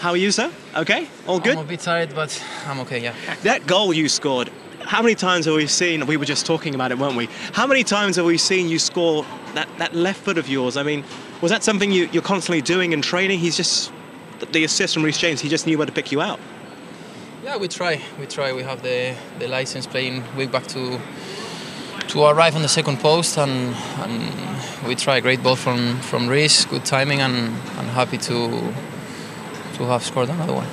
How are you, sir? Okay? All good? I'm a bit tired, but I'm okay, yeah. That goal you scored, how many times have we seen, we were just talking about it, weren't we? How many times have we seen you score that left foot of yours? I mean, was that something you're constantly doing in training? He's just, the assist from Reece James, he just knew where to pick you out. Yeah, we try. We have the license playing way back to arrive on the second post, and we try. Great ball from Reece, good timing, and happy to have scored another one.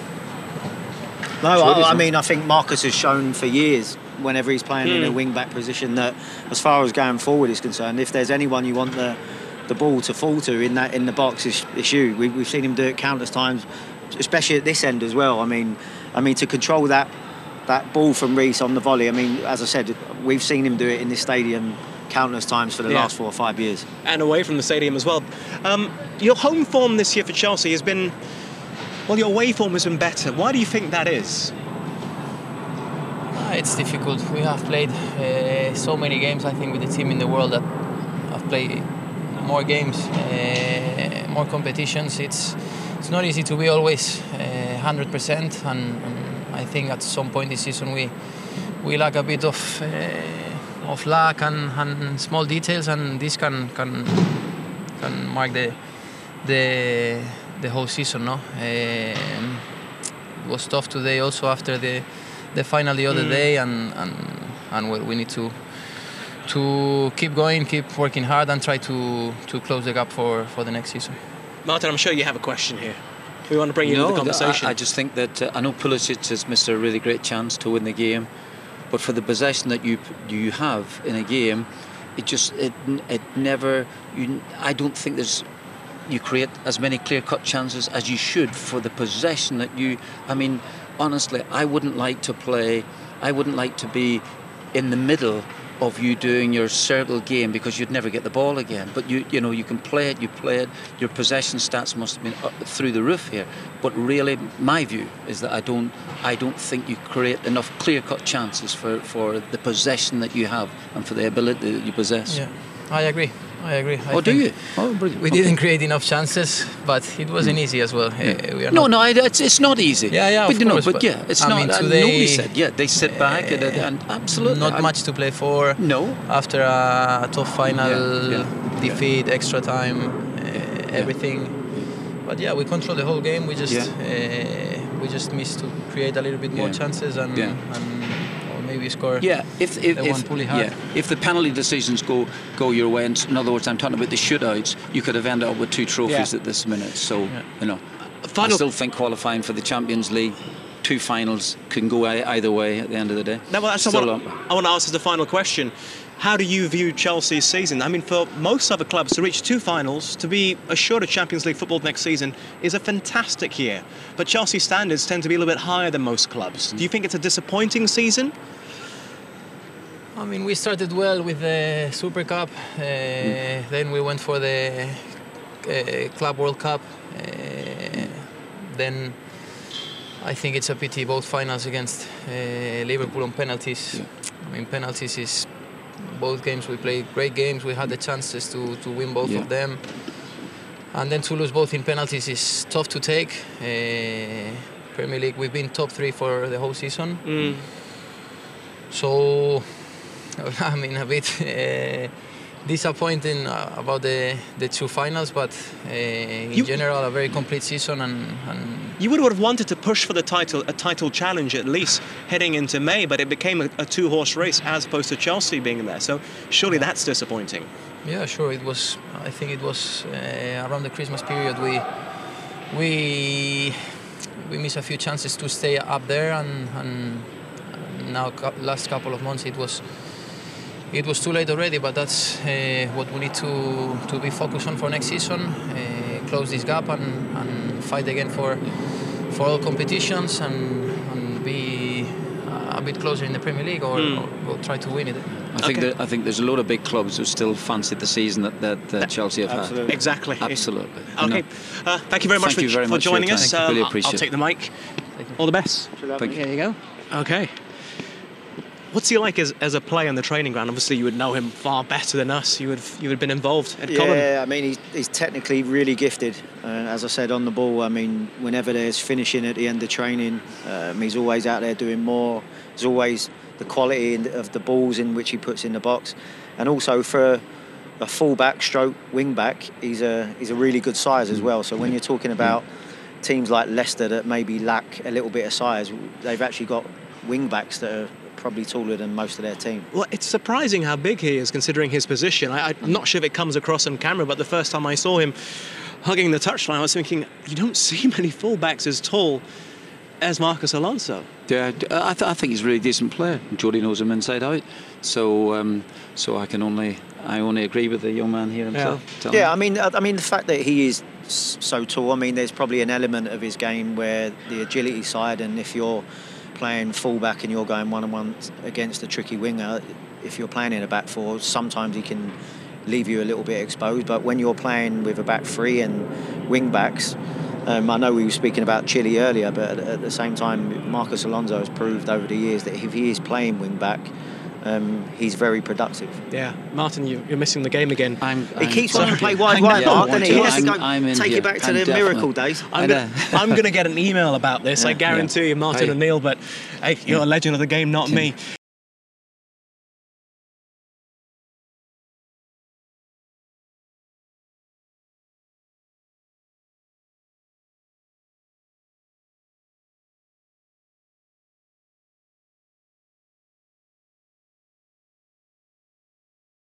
No, I mean, I think Marcus has shown for years, whenever he's playing in a wing-back position, that as far as going forward is concerned, if there's anyone you want the ball to fall to in the box, it's you. We've seen him do it countless times, especially at this end as well. I mean, to control that ball from Reece on the volley, I mean, as I said, we've seen him do it in this stadium countless times for the last 4 or 5 years. And away from the stadium as well. Your home form this year for Chelsea has been, well, your away form has been better. Why do you think that is? It's difficult. We have played so many games, I think, with the team in the world that have played more games, more competitions. It's not easy to be always 100%, and I think at some point this season we lack a bit of luck and small details, and this can mark the whole season. No, it was tough today also after the final the other day, and we need to keep going, keep working hard, and try to close the gap for the next season. Martin, I'm sure you have a question here. We want to bring you into the conversation. I just think that I know Pulisic has missed a really great chance to win the game, but for the possession that you have in a game, it never. I don't think you create as many clear-cut chances as you should for the possession that you. I mean, honestly, I wouldn't like to be in the middle of you doing your circle game, because you'd never get the ball again. But you know, you can play it, your possession stats must have been up through the roof here. But really, my view is that I don't think you create enough clear-cut chances for the possession that you have and for the ability that you possess. Yeah, I agree. Do you? Oh, brilliant. We didn't create enough chances, but it wasn't easy as well. It's not easy. Yeah, of course. But yeah, it's not. Today, nobody said. Yeah, they sit back and absolutely not much to play for. No. After a tough final defeat, extra time, everything. But yeah, we control the whole game. We just missed to create a little bit more chances and maybe score. Yeah, if the penalty decisions go your way, and in other words, I'm talking about the shootouts, you could have ended up with 2 trophies at this minute. So you know, I still think qualifying for the Champions League, 2 finals can go either way at the end of the day. No, well, that's I want to ask as the final question. How do you view Chelsea's season? I mean, for most other clubs to reach 2 finals, to be assured of Champions League football next season, is a fantastic year. But Chelsea's standards tend to be a little bit higher than most clubs. Do you think it's a disappointing season? I mean, we started well with the Super Cup, then we went for the Club World Cup, then I think it's a pity both finals against Liverpool on penalties. Yeah. I mean, penalties is both games we played great games, we had the chances to win both of them, and then to lose both in penalties is tough to take. Premier League, we've been top 3 for the whole season, so I mean, a bit disappointing about the 2 finals, but in general, a very complete season. And you would have wanted to push for the title, a title challenge at least, heading into May, but it became a 2-horse race as opposed to Chelsea being there. So surely that's disappointing. Yeah, sure. It was. I think it was around the Christmas period. We missed a few chances to stay up there, and now last couple of months it was too late already, but that's what we need to be focused on for next season. Close this gap and fight again for all competitions and be a bit closer in the Premier League, or try to win it. I think there's a lot of big clubs who still fancy the season that Chelsea have had. Exactly. Absolutely. Okay. Thank you very much for joining us. Really appreciate I'll take the mic. All the best. Thank you. Here you go. Okay. What's he like as a player on the training ground? Obviously, you would know him far better than us. You would have been involved at Cobham. Yeah, I mean, he's technically really gifted. As I said, on the ball, I mean, whenever there's finishing at the end of training, he's always out there doing more. There's always the quality of the balls in which he puts in the box. And also for a full-back stroke wing-back, he's a really good size as well. So when you're talking about teams like Leicester that maybe lack a little bit of size, they've actually got wing-backs that are probably taller than most of their team. Well, it's surprising how big he is considering his position. I'm not sure if it comes across on camera, but the first time I saw him hugging the touchline, I was thinking, you don't see many fullbacks as tall as Marcos Alonso. Yeah, I think he's a really decent player. Jody knows him inside out. So I only agree with the young man here himself. Yeah, I mean the fact that he is so tall, I mean, there's probably an element of his game where the agility side, and if you're playing full-back and you're going one-on-one against a tricky winger, if you're playing in a back four, sometimes he can leave you a little bit exposed. But when you're playing with a back three and wing-backs, I know we were speaking about Chile earlier, but at the same time, Marcos Alonso has proved over the years that if he is playing wing-back, he's very productive. Yeah, Martin, you're missing the game again. He keeps wanting to play wide, Mark, doesn't he? He has to go take you back to the miracle days. I'm going to get an email about this, I guarantee you, Martin O'Neill, but hey, you're a legend of the game, not me.